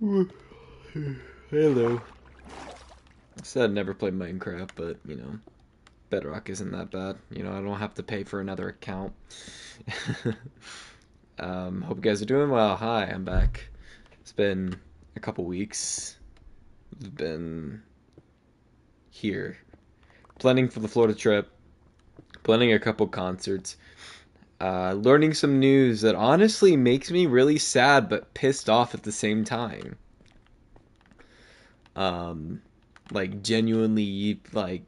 Hello. I said I'd never played Minecraft, but, Bedrock isn't that bad. I don't have to pay for another account. Hope you guys are doing well. Hi, I'm back. It's been a couple weeks. I've been here. Planning for the Florida trip. Planning a couple concerts. Learning some news that honestly makes me really sad but pissed off at the same time. Um, genuinely, I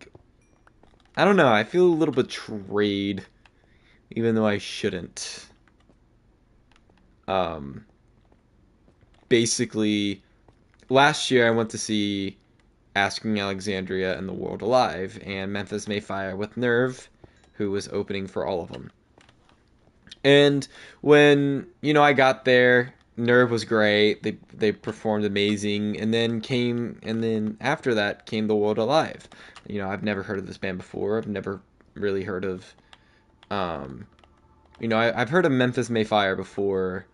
don't know. I feel a little betrayed, even though I shouldn't. Um, Basically, last year I went to see Asking Alexandria and The World Alive, and Memphis May Fire with Nerve, who was opening for all of them. And when I got there, Nerve was great. They performed amazing, and then after that came The World Alive. I've never heard of this band before. I've never really heard of um, I've heard of Memphis May Fire before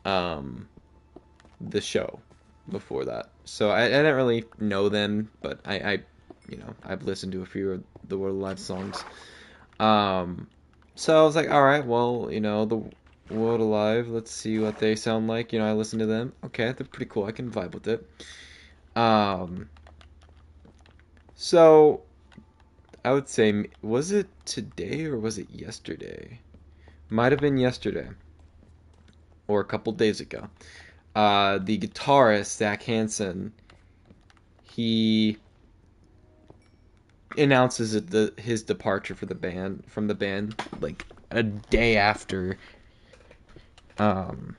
um, the show before that. So I didn't really know them, but I've listened to a few of the World Alive songs. Um, so I was like, all right, well, the World Alive, let's see what they sound like. I listened to them. Okay, they're pretty cool. I can vibe with it. Um, so I would say, was it today or was it yesterday? Might have been yesterday or a couple days ago. The guitarist Zach Hansen, he announces his departure from the band like a day after, um,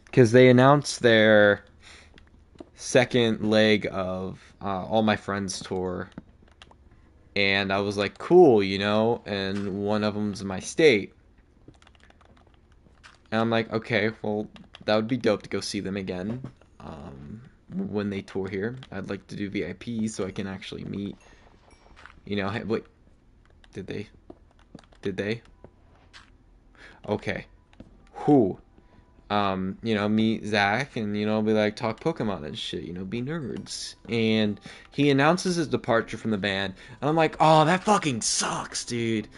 because they announced their second leg of All My Friends tour, and I was like, cool, and one of them's my state, and I'm like, okay, well, that would be dope to go see them again. When they tour here, I'd like to do VIP so I can actually meet. Hey, wait, did they? Did they? Okay. Who? Meet Zach and, be like, talk Pokemon and shit, be nerds. And he announces his departure from the band. And I'm like, oh, that fucking sucks, dude.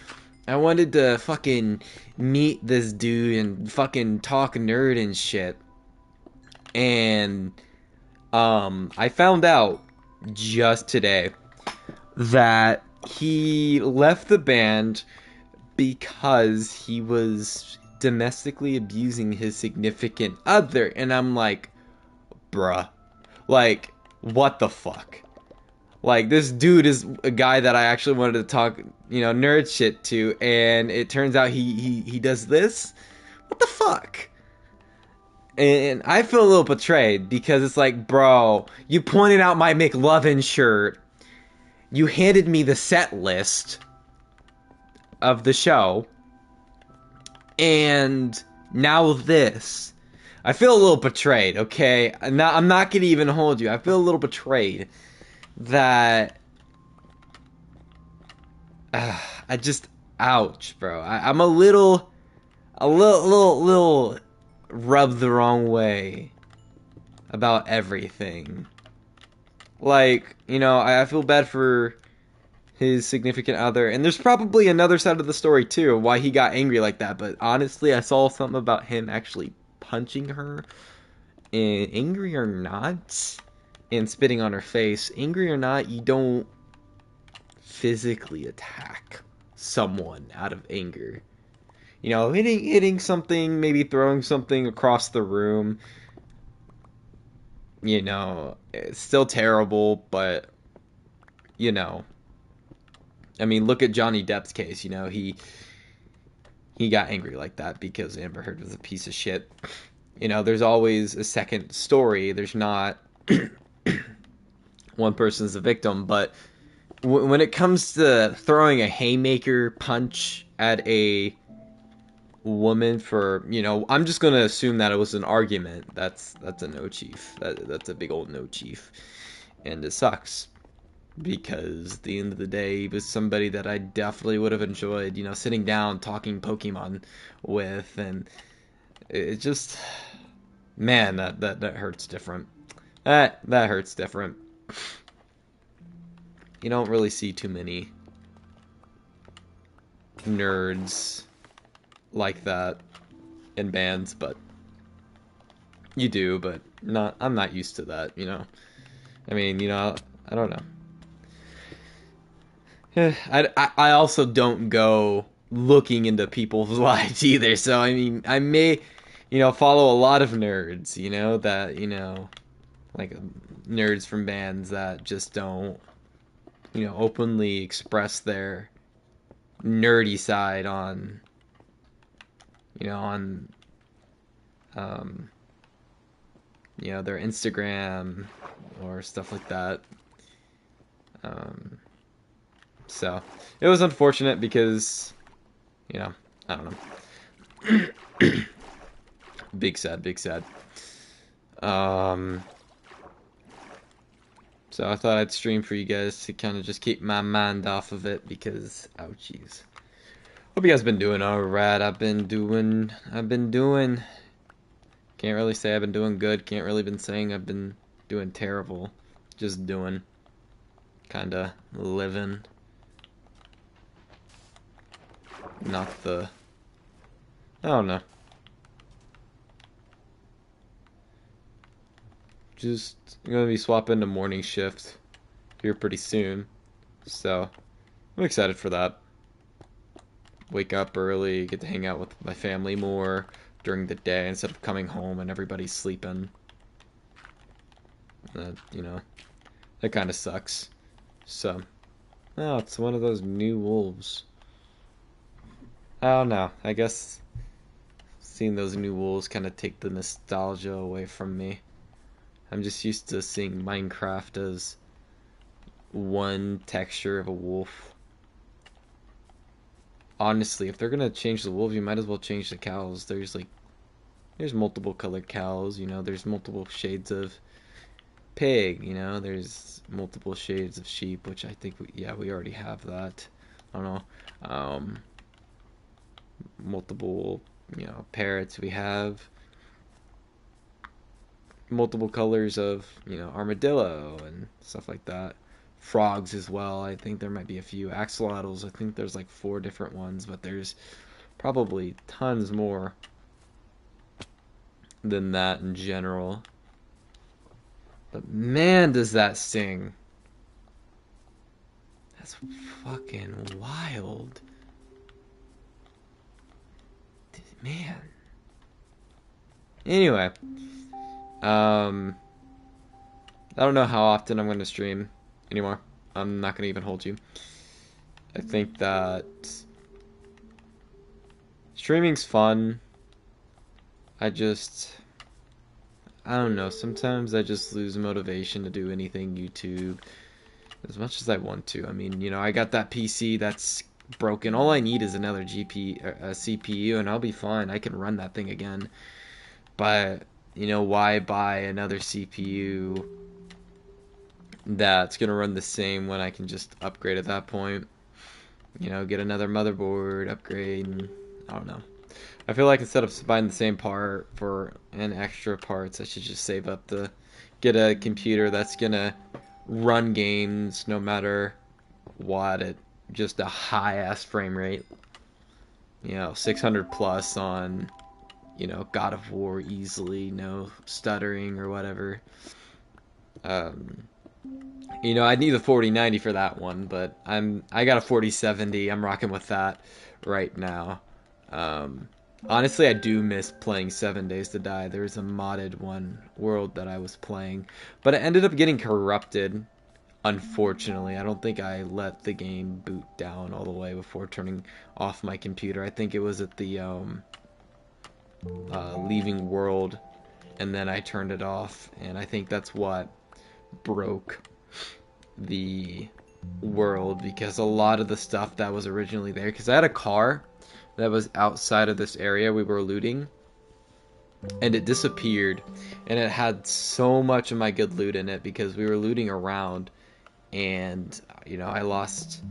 I wanted to fucking meet this dude and fucking talk nerd and shit. And, I found out just today that he left the band because he was domestically abusing his significant other. And I'm like, bruh, like, what the fuck? Like, this dude is a guy that I actually wanted to talk, nerd shit to, and it turns out he does this? What the fuck? And I feel a little betrayed because it's like, bro, you pointed out my McLovin shirt. You handed me the set list of the show. And now this. I feel a little betrayed, okay? I'm not gonna even hold you. I feel a little betrayed that I just ouch, bro. I'm a little rubbed the wrong way about everything. Like, I feel bad for his significant other, and there's probably another side of the story too, why he got angry like that. But honestly, I saw something about him actually punching her, and angry or not, and spitting on her face. Angry or not, you don't physically attack someone out of anger. Hitting something, maybe throwing something across the room. It's still terrible, but you know, I mean, look at Johnny Depp's case. He got angry like that because Amber Heard was a piece of shit. There's always a second story. There's not one person's the victim, but when it comes to throwing a haymaker punch at a woman for, I'm just gonna assume that it was an argument. That's a no, chief. That's a big old no, chief, and it sucks because at the end of the day, he was somebody that I definitely would have enjoyed, sitting down talking Pokemon with, and it just Man, that hurts different. That hurts different. You don't really see too many nerds like that in bands, but you do, but not I'm not used to that, you know. I mean, you know, I don't know. I also don't go looking into people's lives either. So I mean, I may, you know, follow a lot of nerds, you know, that, you know, like nerds from bands that just don't, you know, openly express their nerdy side on, you know, on um, you know, their Instagram or stuff like that. Um, so it was unfortunate because, you know, I don't know. Big sad, big sad. Um, so I thought I'd stream for you guys to kind of just keep my mind off of it because, ouchies. Hope you guys been doing alright. I've been doing. Can't really say I've been doing good. Can't really been saying I've been doing terrible. Just doing, kinda living. Not the. I don't know. Just gonna be swapping to morning shift here pretty soon. So I'm excited for that. Wake up early, get to hang out with my family more during the day instead of coming home and everybody's sleeping. You know, that kind of sucks. So, oh, it's one of those new wolves. I don't know. I guess seeing those new wolves kind of take the nostalgia away from me. I'm just used to seeing Minecraft as one texture of a wolf. Honestly, if they're gonna change the wolves, you might as well change the cows. There's multiple colored cows, you know, there's multiple shades of pig, you know, there's multiple shades of sheep, which I think yeah, we already have that. I don't know. Multiple, you know, parrots we have. Multiple colors of, you know, armadillo and stuff like that. Frogs as well. I think there might be a few axolotls. I think there's like 4 different ones, but there's probably tons more than that in general. But man, does that sting. That's fucking wild. Man. Anyway, I don't know how often I'm going to stream anymore. I'm not going to even hold you. I think that streaming's fun. I don't know. Sometimes I just lose motivation to do anything YouTube as much as I want to. I mean, you know, I got that PC that's broken. All I need is another CPU, and I'll be fine. I can run that thing again. But, you know, why buy another CPU that's gonna run the same when I can just upgrade at that point? You know, get another motherboard, upgrade, and I don't know. I feel like instead of buying the same part for an extra parts, I should just save up to get a computer that's gonna run games no matter what at just a high ass frame rate. You know, 600 plus on, you know, God of War easily, no stuttering or whatever. Um, you know, I'd need a 4090 for that one, but I got a 4070. I'm rocking with that right now. Um, Honestly, I do miss playing 7 Days to Die. There was a modded one world that I was playing, but it ended up getting corrupted. Unfortunately, I don't think I let the game boot down all the way before turning off my computer. I think it was at the leaving world, and then I turned it off, and I think that's what broke the world, because a lot of the stuff that was originally there, because I had a car that was outside of this area we were looting, and it disappeared, and it had so much of my good loot in it because we were looting around, and you know, I lost,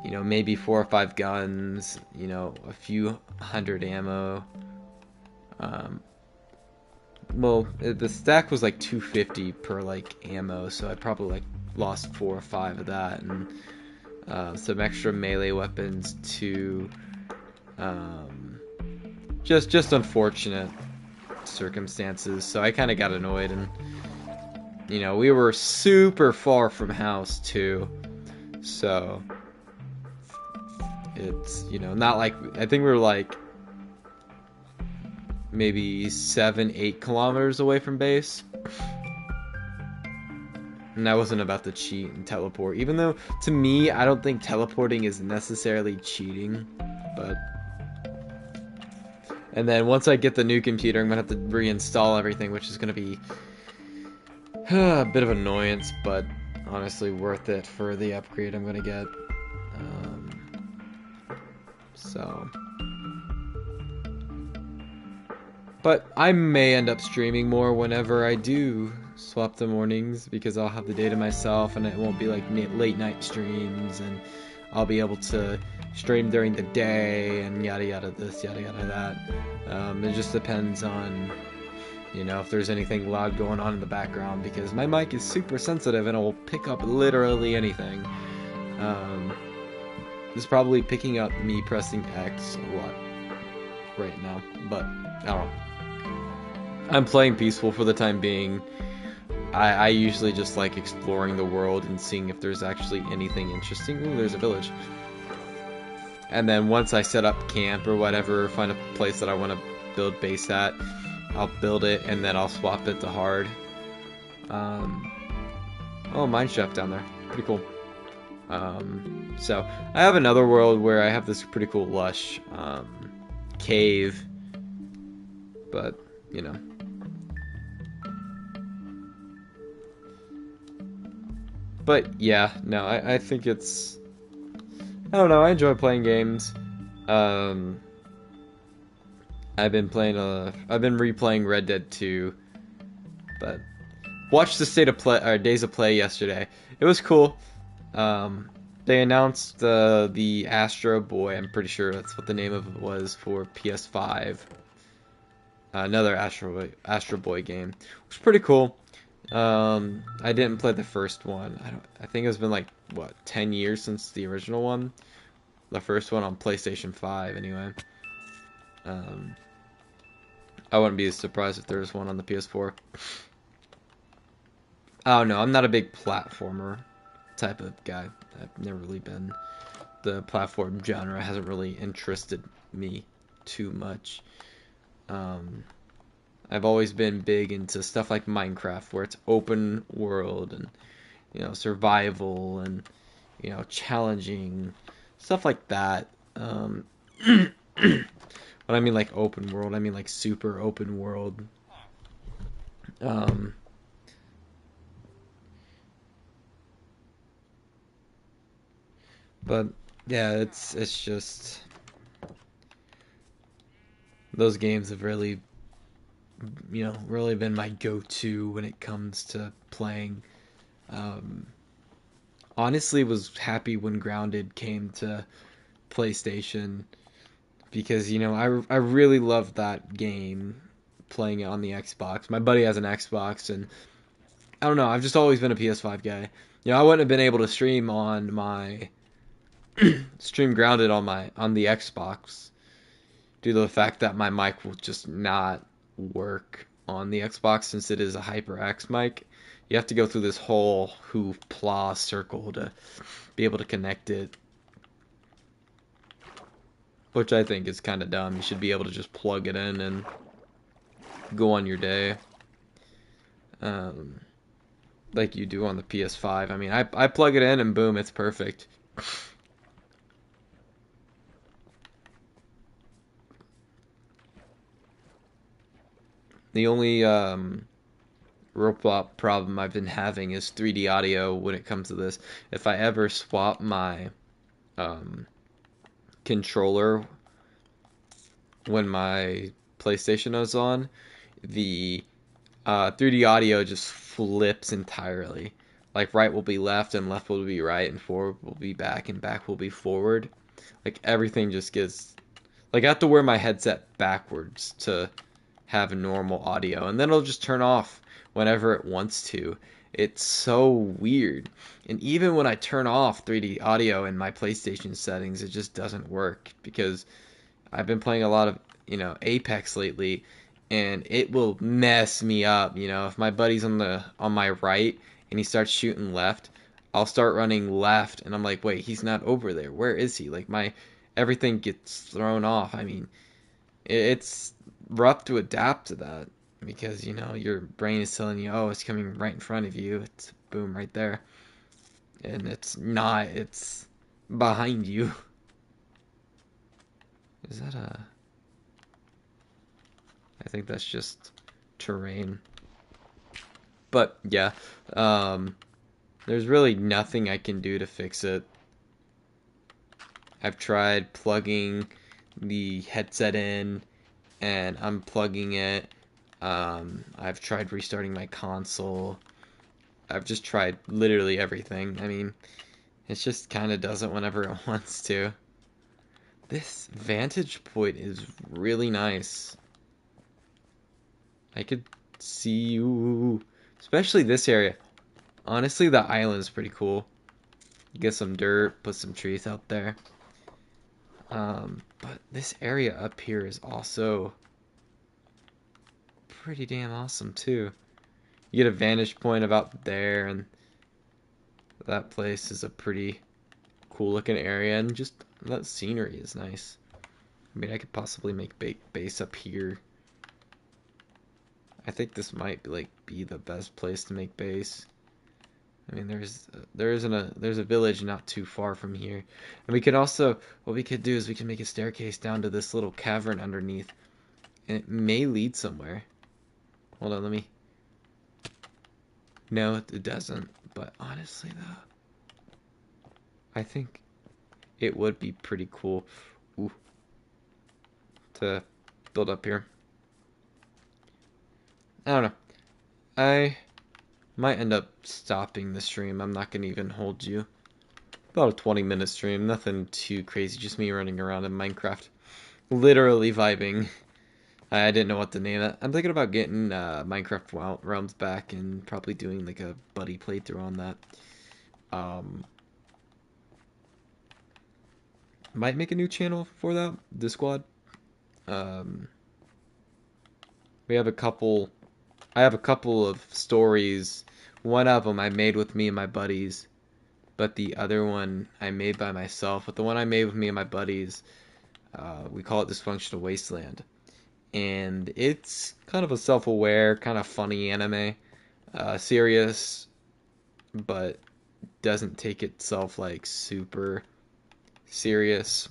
you know, maybe 4 or 5 guns, you know, a few hundred ammo, well, the stack was like 250 per like ammo, so I probably like lost 4 or 5 of that, and some extra melee weapons to um, just unfortunate circumstances. So I kind of got annoyed, and we were super far from house too, so it's not like I think we were like maybe 7-8 kilometers away from base. And I wasn't about to cheat and teleport, even though to me I don't think teleporting is necessarily cheating. But and then once I get the new computer, I'm gonna have to reinstall everything, which is gonna be a bit of annoyance, but honestly worth it for the upgrade I'm gonna get. So but I may end up streaming more whenever I do swap the mornings, because I'll have the day to myself and it won't be like late night streams, and I'll be able to stream during the day and yada yada this, yada yada that. It just depends on, if there's anything loud going on in the background, because my mic is super sensitive and it will pick up literally anything. It's probably picking up me pressing X a lot right now, but I don't know. I'm playing peaceful for the time being. I usually just like exploring the world and seeing if there's actually anything interesting. Ooh, there's a village. And then once I set up camp or whatever, find a place that I want to build base at, I'll build it and then I'll swap it to hard. Oh, mine shaft down there. Pretty cool. So I have another world where I have this pretty cool lush cave, but But yeah, no, I think it's, I don't know, I enjoy playing games. I've been replaying Red Dead 2, but watched the state of play or Days of Play yesterday. It was cool. They announced the Astro Boy, I'm pretty sure that's what the name of it was, for PS5. Another Astro Boy game, which was pretty cool. I didn't play the first one. I think it's been like 10 years since the original one. The first one on PlayStation 5 anyway. I wouldn't be surprised if there's one on the PS4. Oh no, I'm not a big platformer type of guy. I've never really been. The platform genre hasn't really interested me too much. I've always been big into stuff like Minecraft, where it's open world and survival and challenging stuff like that. When I mean like open world, I mean like super open world. But yeah, it's just those games have really really been my go-to when it comes to playing. Honestly, was happy when Grounded came to PlayStation, because I really loved that game, playing it on the Xbox. My buddy has an Xbox, and I don't know, I've just always been a PS5 guy. I wouldn't have been able to stream on my stream Grounded on the Xbox due to the fact that my mic will just not work on the Xbox, since it is a HyperX mic. You have to go through this whole hoopla circle to be able to connect it, which I think is kind of dumb. You should be able to just plug it in and go on your day, like you do on the PS5. I mean, I plug it in and boom, it's perfect. The only real problem I've been having is 3D audio when it comes to this. If I ever swap my controller when my PlayStation is on, the 3D audio just flips entirely. Like right will be left and left will be right and forward will be back and back will be forward. Like everything just gets, like I have to wear my headset backwards to have normal audio, and then it'll just turn off whenever it wants to. It's so weird. And even when I turn off 3D audio in my PlayStation settings, it just doesn't work because I've been playing a lot of, Apex lately, and it will mess me up. If my buddy's on my right and he starts shooting left, I'll start running left, and I'm like, wait, he's not over there. Where is he? Like my everything gets thrown off. I mean, it's rough to adapt to that because your brain is telling you, oh, it's coming right in front of you. It's boom right there, and it's not. It's behind you. Is that a? I think that's just terrain. But yeah, um, there's really nothing I can do to fix it. I've tried plugging the headset in and unplugging it. I've tried restarting my console. I've just tried literally everything. I mean, it just kind of does it whenever it wants to. This vantage point is really nice. I could see you, especially this area. Honestly, the island is pretty cool. Get some dirt, put some trees out there. But this area up here is also pretty damn awesome too. You get a vantage point about there, and that place is a pretty cool looking area, and just that scenery is nice. I mean, I could possibly make base up here. I think this might be the best place to make base. I mean, there's a village not too far from here, and we could also what we could do is we can make a staircase down to this little cavern underneath, and it may lead somewhere. Hold on, let me. No, it doesn't. But honestly, though, I think it would be pretty cool, ooh, to build up here. I don't know. I might end up stopping the stream. I'm not gonna even hold you. About a 20-minute stream. Nothing too crazy. Just me running around in Minecraft, literally vibing. I didn't know what to name it. I'm thinking about getting Minecraft Realms back and probably doing like a buddy playthrough on that. Might make a new channel for that, the squad. We have a couple. I have a couple of stories. One of them I made with me and my buddies, but the other one I made by myself. But the one I made with me and my buddies, we call it Dysfunctional Wasteland. And it's kind of a self-aware, kind of funny anime. Serious, but doesn't take itself like super serious.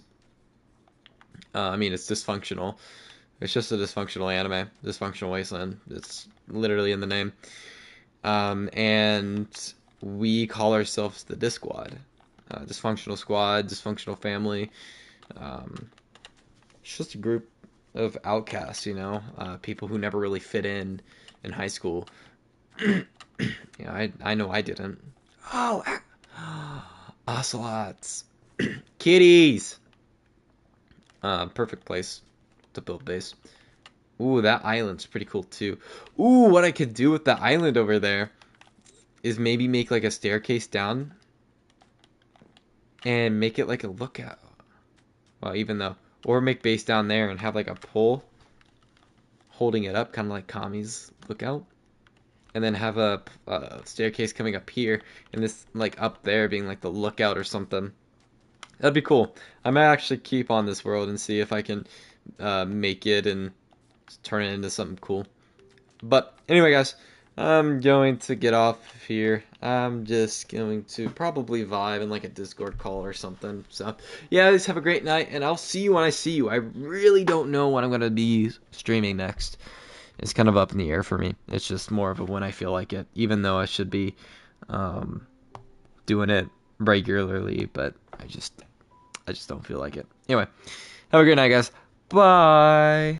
I mean, it's dysfunctional. It's just a dysfunctional anime. Dysfunctional Wasteland. It's literally in the name. And we call ourselves the Dis Squad. Dysfunctional Squad, Dysfunctional Family. It's just a group of outcasts, people who never really fit in high school. I know I didn't. Oh, ocelots, kitties. Perfect place to build base. Ooh, that island's pretty cool too. Ooh, what I could do with the island over there is maybe make like a staircase down and make it like a lookout. Well, even though, or make base down there and have like a pole holding it up, kind of like Kami's lookout, and then have a staircase coming up here, and this like up there being like the lookout or something. That'd be cool. I might actually keep on this world and see if I can make it and turn it into something cool. But anyway, guys, I'm going to get off here. I'm just going to probably vibe in like a Discord call or something. So yeah, guys, have a great night, and I'll see you when I see you. I really don't know what I'm going to be streaming next. It's kind of up in the air for me. It's just more of a when I feel like it, even though I should be doing it regularly, but I just don't feel like it. Anyway, have a great night, guys. Bye.